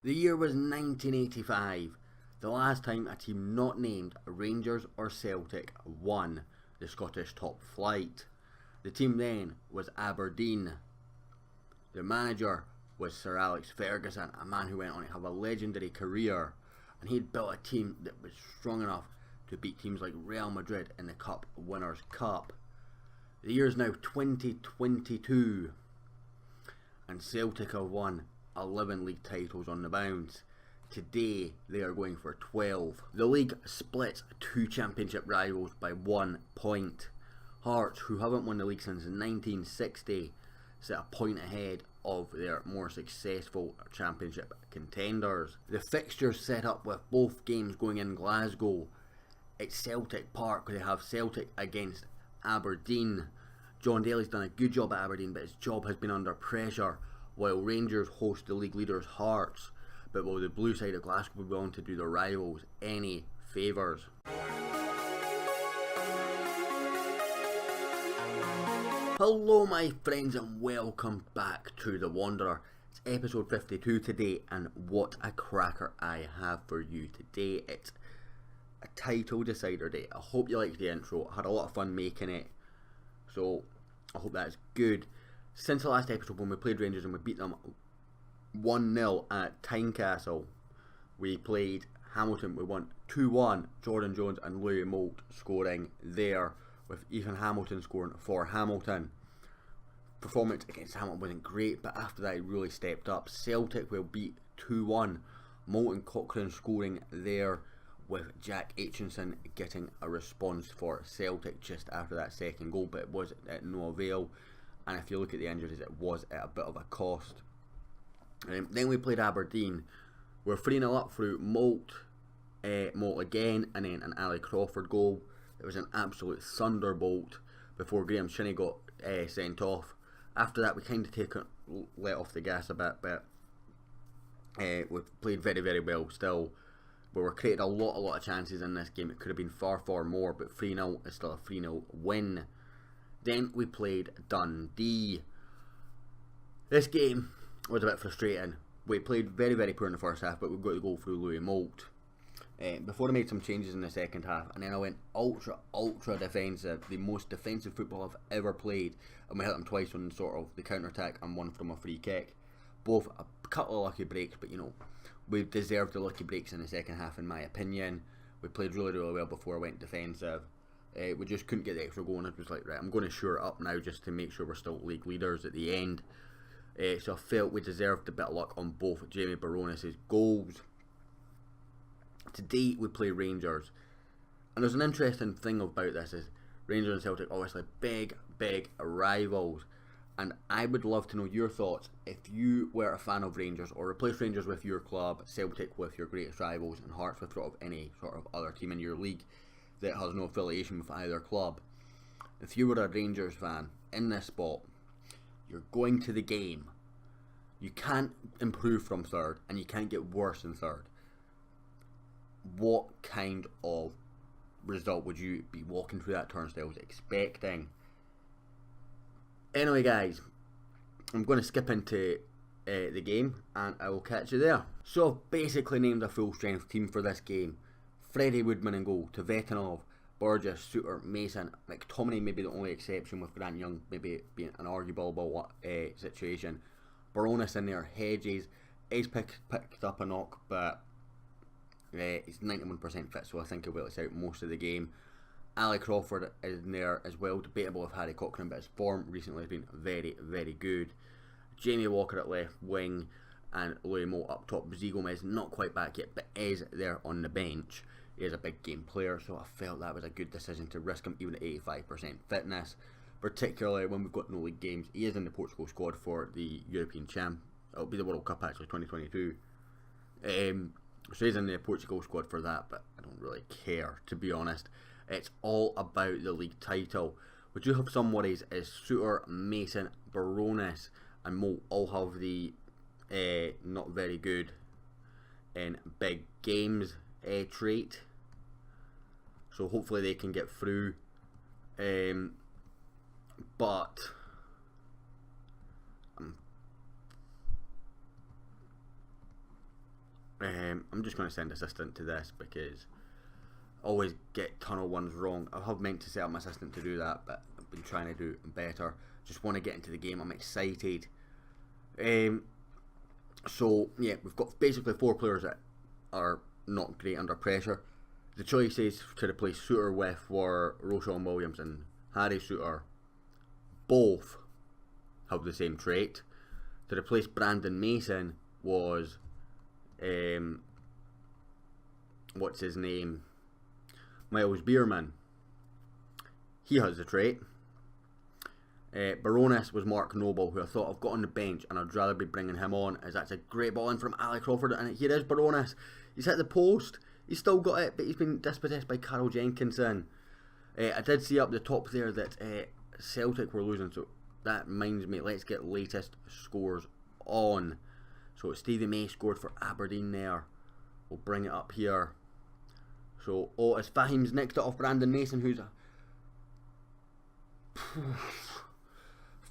The year was 1985, the last time a team not named Rangers or Celtic won the Scottish top flight. The team then was Aberdeen. Their manager was Sir Alex Ferguson, a man who went on to have a legendary career, and he'd built a team that was strong enough to beat teams like Real Madrid in the Cup Winners' Cup. The year is now 2022, and Celtic have won 11 league titles on the bounce. Today they are going for 12. The league splits two championship rivals by 1 point. Hearts, who haven't won the league since 1960, sit a point ahead of their more successful championship contenders. The fixtures set up with both games going in Glasgow. It's Celtic Park, where they have Celtic against Aberdeen. John Daly's done a good job at Aberdeen, but his job has been under pressure, while Rangers host the league leaders Hearts. But will the blue side of Glasgow be willing to do their rivals any favours? Hello my friends, and welcome back to The Wanderer. It's episode 52 today, and what a cracker I have for you today. It's a title decider day. I hope you liked the intro. I had a lot of fun making it, so I hope that's good. Since the last episode when we played Rangers and we beat them 1-0 at Tynecastle, we played Hamilton, we won 2-1, Jordan Jones and Louis Moult scoring there, with Ethan Hamilton scoring for Hamilton. Performance against Hamilton wasn't great, but after that he really stepped up. Celtic will beat 2-1, Moult and Cochrane scoring there, with Jack Aitchison getting a response for Celtic just after that second goal, but it was at no avail. And if you look at the injuries, it was at a bit of a cost. Then we played Aberdeen. We're 3-0 up through Moult again, and then an Ali Crawford goal. It was an absolute thunderbolt before Graham Shinney got sent off. After that, we kind of let off the gas a bit, but we've played very, very well still. We were created a lot of chances in this game. It could have been far more, but 3-0 is still a 3-0 win. Then we played Dundee. This game was a bit frustrating. We played very, very poor in the first half, but we got the goal through Louis Moult. Before I made some changes in the second half, and then I went ultra defensive, the most defensive football I've ever played, and we hit them twice on sort of the counter-attack and one from a free kick. Both a couple of lucky breaks, but you know, we deserved the lucky breaks in the second half in my opinion. We played really well before I went defensive. We just couldn't get the extra goal, and it was like, right, I'm going to shore it up now just to make sure we're still league leaders at the end. So I felt we deserved a bit of luck on both Jamie Baronis' goals. Today we play Rangers, and there's an interesting thing about this is Rangers and Celtic obviously big rivals, and I would love to know your thoughts if you were a fan of Rangers, or replace Rangers with your club, Celtic with your greatest rivals, and Hearts with sort of any sort of other team in your league that has no affiliation with either club. If you were a Rangers fan in this spot, you're going to the game. You can't improve from third, and you can't get worse in third. What kind of result would you be walking through that turnstiles expecting? Anyway guys, I'm going to skip into the game, and I will catch you there. So I've basically named a full strength team for this game. Freddie Woodman in goal, Tvetanov, Burgess, Suter, Mason, McTominay maybe the only exception, with Grant Young maybe being an arguable situation. Baronis in there, Hedges, he's picked up a knock, but he's 91% fit, so I think he'll be able to out most of the game. Ali Crawford is in there as well, debatable with Harry Cochrane, but his form recently has been very good. Jamie Walker at left wing, and Louis Moult up top. Z Gomez not quite back yet, but is there on the bench. He is a big game player, so I felt that was a good decision to risk him even at 85% fitness, particularly when we've got no league games. He is in the Portugal squad for the European Champ. It'll be the World Cup actually, 2022. So he's in the Portugal squad for that, but I don't really care, to be honest. It's all about the league title. We do have some worries as Suter, Mason, Baronis and Moult all have the not very good in big games trait. So hopefully they can get through. But 'cause I'm just going to send assistant to this because I always get tunnel ones wrong. I have meant to set up my assistant to do that, but I've been trying to do better. Just want to get into the game. I'm excited. So yeah, we've got basically 4 players that are not great under pressure. The choices to replace Suter with were Roshan Williams and Harry Suter. Both have the same trait. To replace Brandon Mason was what's his name? Miles Bierman. He has the trait. Baronis was Mark Noble, who I thought I've got on the bench, and I'd rather be bringing him on, as that's a great ball in from Ali Crawford. And here is Baronis. He's hit the post. He's still got it, but he's been dispossessed by Carl Jenkinson. I did see up the top there that Celtic were losing, so that reminds me, let's get latest scores on. So Stevie May scored for Aberdeen there. We'll bring it up here. So Otis Fahim's nicked it off Brandon Mason, who's a...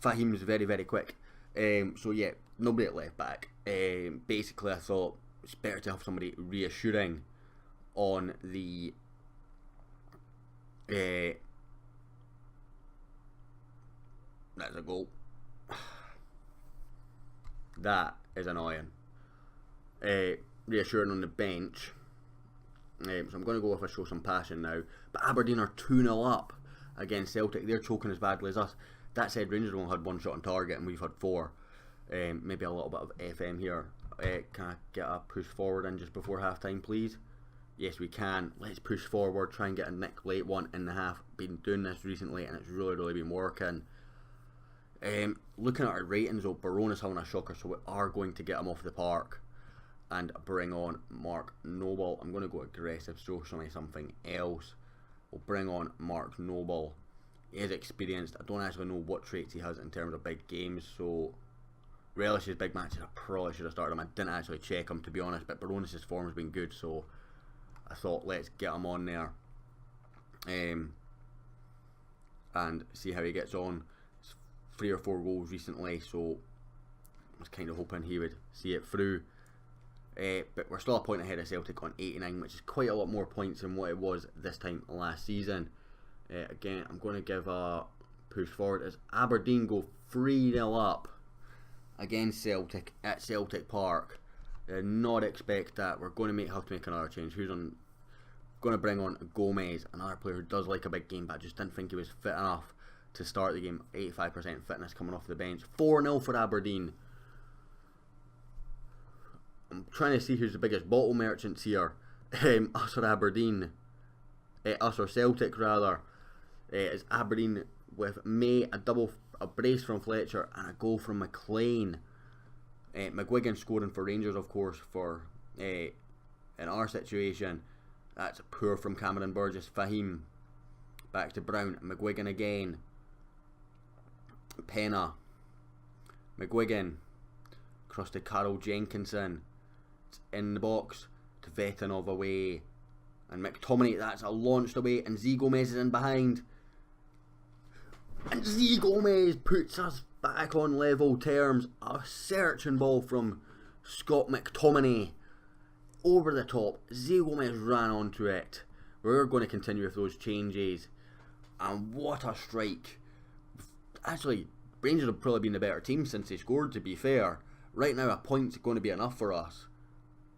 Fahim's very, very quick. So yeah, nobody at left back. Basically I thought it's better to have somebody reassuring on the that's a goal. That is annoying. Reassuring on the bench. So I'm going to go with a show some passion now. But Aberdeen are 2-0 up against Celtic. They're choking as badly as us. That said, Rangers only had 1 shot on target and we've had 4. Maybe a little bit of FM here. Can I get a push forward in just before half time, please? Yes, we can. Let's push forward, try and get a nick late one in the half. Been doing this recently and it's really been working. Looking at our ratings though, Baronis having a shocker, so we are going to get him off the park and bring on Mark Noble. I'm going to go aggressive, so show me something else. We'll bring on Mark Noble. He is experienced. I don't actually know what traits he has in terms of big games, so relishes big matches. I probably should have started him. I didn't actually check him, to be honest, but Baronis' form has been good, so I thought let's get him on there and see how he gets on. It's 3 or 4 goals recently, so I was kind of hoping he would see it through. But we're still a point ahead of Celtic on 89, which is quite a lot more points than what it was this time last season. Again, I'm going to give a push forward as Aberdeen go 3-0 up against Celtic at Celtic Park. Did not expect that. We're going to have to make another change. Who's on? Going to bring on Gomez, another player who does like a big game, but I just didn't think he was fit enough to start the game. 85% fitness coming off the bench. 4-0 for Aberdeen. I'm trying to see who's the biggest bottle merchants here. Us or Aberdeen. Us or Celtic rather. It's Aberdeen with May, a brace from Fletcher and a goal from McLean. McGuigan scoring for Rangers, of course, for in our situation. That's poor from Cameron Burgess. Fahim back to Brown. McGuigan again. Penna. McGuigan across to Carl Jenkinson. It's in the box to Vetanov away. And McTominay, that's a launched away. And Z Gomez is in behind. And Z Gomez puts us back on level terms. A searching ball from Scott McTominay. Over the top. Z Gomez ran onto it. We're going to continue with those changes. And what a strike. Actually, Rangers have probably been the better team since they scored, to be fair. Right now, a point's going to be enough for us.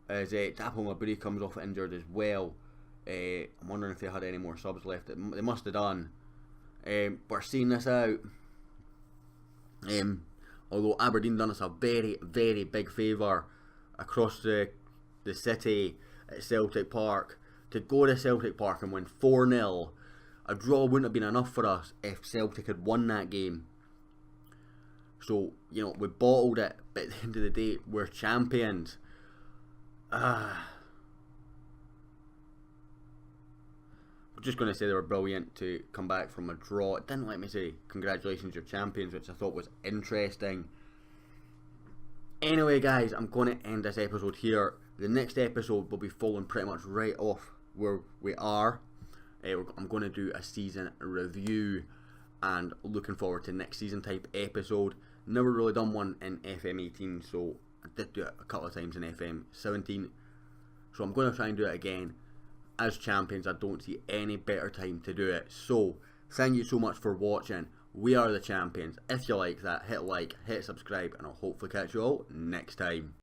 As Dapo Maburi comes off injured as well. I'm wondering if they had any more subs left. They must have done. We're seeing this out. Although Aberdeen done us a very big favour across the city at Celtic Park. To go to Celtic Park and win 4-0. A draw wouldn't have been enough for us if Celtic had won that game. So, you know, we bottled it, but at the end of the day, we're champions. I'm just going to say they were brilliant to come back from a draw. It didn't let me say congratulations, you're champions, which I thought was interesting. Anyway guys, I'm going to end this episode here. The next episode will be following pretty much right off where we are. I'm going to do a season review and looking forward to next season type episode. Never really done one in FM18, so I did do it a couple of times in FM17. So I'm going to try and do it again. As champions, I don't see any better time to do it. So, thank you so much for watching. We are the champions. If you like that, hit like, hit subscribe, and I'll hopefully catch you all next time.